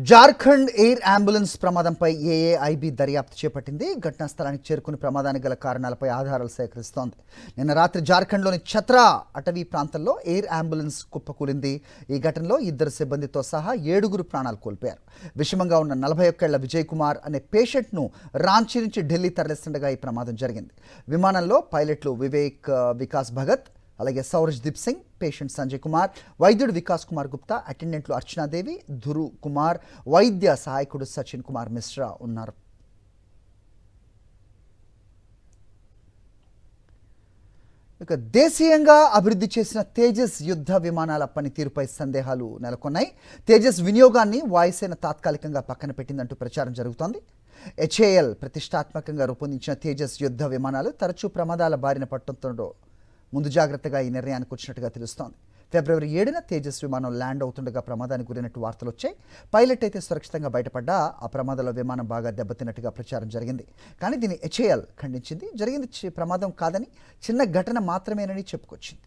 Jharkhand air ambulance ప్రమాదంపై AAIB దర్యాప్తు చేపట్టింది. ఘటనా స్థలానికి చేరుకుని ప్రమాదానికి గల కారణాలపై ఆధారాలు సేకరిస్తోంది. నిన్న రాత్రి జార్ఖండ్లోని ఛత్రా అటవీ ప్రాంతంలో ఎయిర్ అంబులెన్స్ కుప్పకూలింది. ఈ ఘటనలో 2 సిబ్బందితో సహా 7 ప్రాణాలు కోల్పోయారు. విషమంగా ఉన్న 41 ఏళ్ల విజయ్ కుమార్ అనే పేషెంట్ను రాంచీ నుంచి ఢిల్లీ తరలిస్తుండగా ఈ ప్రమాదం జరిగింది. విమానంలో పైలట్లు వికాస్ భగత్, అలాగే సౌరజ్ దీప్ సింగ్, పేషెంట్ సంజయ్ కుమార్, వైద్యుడు వికాస్ కుమార్ గుప్తా, అటెండెంట్లు అర్చనాదేవి, ధురు కుమార్, వైద్య సహాయకుడు సచిన్ కుమార్ మిశ్రా ఉన్నారు. ఇక దేశీయంగా అభివృద్ధి చేసిన తేజస్ యుద్ధ విమానాల పనితీరుపై సందేహాలు నెలకొన్నాయి. తేజస్ వినియోగాన్ని వాయుసేన తాత్కాలికంగా పక్కన పెట్టిందంటూ ప్రచారం జరుగుతోంది. హెచ్ఏఎల్ ప్రతిష్టాత్మకంగా రూపొందించిన తేజస్ యుద్ధ విమానాలు తరచూ ప్రమాదాల బారిన పట్టడంతో ముందు జాగ్రత్తగా ఈ నిర్ణయానికి వచ్చినట్టుగా తెలుస్తోంది. ఫిబ్రవరి 7న తేజస్ విమానం ల్యాండ్ అవుతుండగా ప్రమాదానికి గురైనట్టు వార్తలు వచ్చాయి. పైలట్ అయితే సురక్షితంగా బయటపడ్డా ఆ ప్రమాదంలో విమానం బాగా దెబ్బతిన్నట్టుగా ప్రచారం జరిగింది. కానీ దీన్ని హెచ్ఏఎల్ ఖండించింది. జరిగింది ప్రమాదం కాదని, చిన్న ఘటన మాత్రమేనని చెప్పుకొచ్చింది.